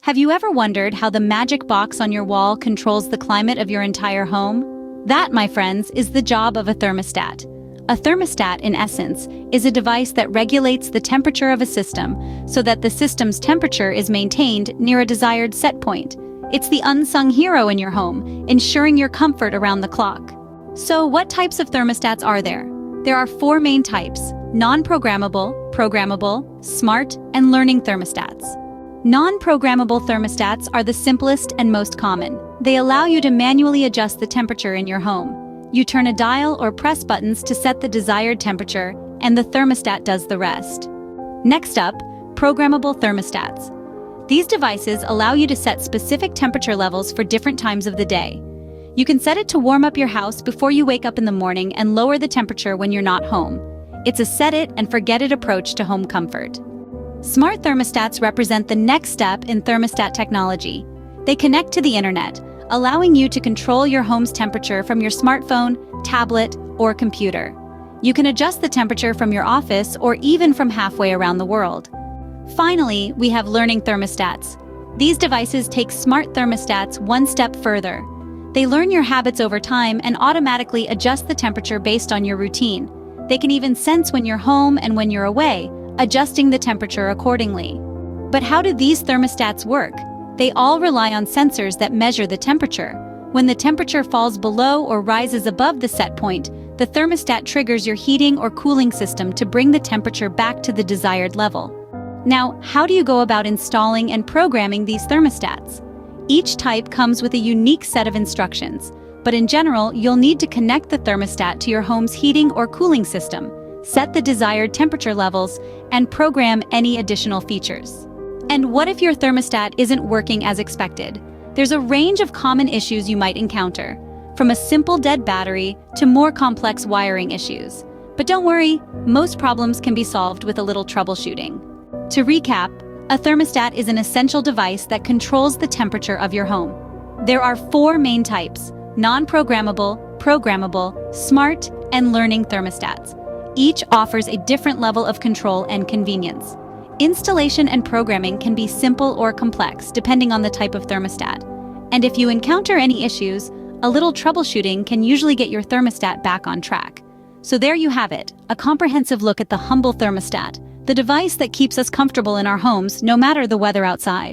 Have you ever wondered how the magic box on your wall controls the climate of your entire home? That, my friends, is the job of a thermostat. A thermostat, in essence, is a device that regulates the temperature of a system so that the system's temperature is maintained near a desired set point. It's the unsung hero in your home, ensuring your comfort around the clock. So, what types of thermostats are there? There are 4 main types: non-programmable, programmable, smart, and learning thermostats. Non-programmable thermostats are the simplest and most common. They allow you to manually adjust the temperature in your home. You turn a dial or press buttons to set the desired temperature, and the thermostat does the rest. Next up, programmable thermostats. These devices allow you to set specific temperature levels for different times of the day. You can set it to warm up your house before you wake up in the morning and lower the temperature when you're not home. It's a set-it-and-forget-it approach to home comfort. Smart thermostats represent the next step in thermostat technology. They connect to the internet, allowing you to control your home's temperature from your smartphone, tablet, or computer. You can adjust the temperature from your office or even from halfway around the world. Finally, we have learning thermostats. These devices take smart thermostats one step further. They learn your habits over time and automatically adjust the temperature based on your routine. They can even sense when you're home and when you're away, adjusting the temperature accordingly. But how do these thermostats work? They all rely on sensors that measure the temperature. When the temperature falls below or rises above the set point, the thermostat triggers your heating or cooling system to bring the temperature back to the desired level. Now, how do you go about installing and programming these thermostats? Each type comes with a unique set of instructions, but in general, you'll need to connect the thermostat to your home's heating or cooling system, set the desired temperature levels, and program any additional features. And what if your thermostat isn't working as expected? There's a range of common issues you might encounter, from a simple dead battery to more complex wiring issues. But don't worry, most problems can be solved with a little troubleshooting. To recap, a thermostat is an essential device that controls the temperature of your home. There are 4 main types: non-programmable, programmable, smart, and learning thermostats. Each offers a different level of control and convenience. Installation and programming can be simple or complex depending on the type of thermostat. And if you encounter any issues, a little troubleshooting can usually get your thermostat back on track. So there you have it, a comprehensive look at the humble thermostat, the device that keeps us comfortable in our homes no matter the weather outside.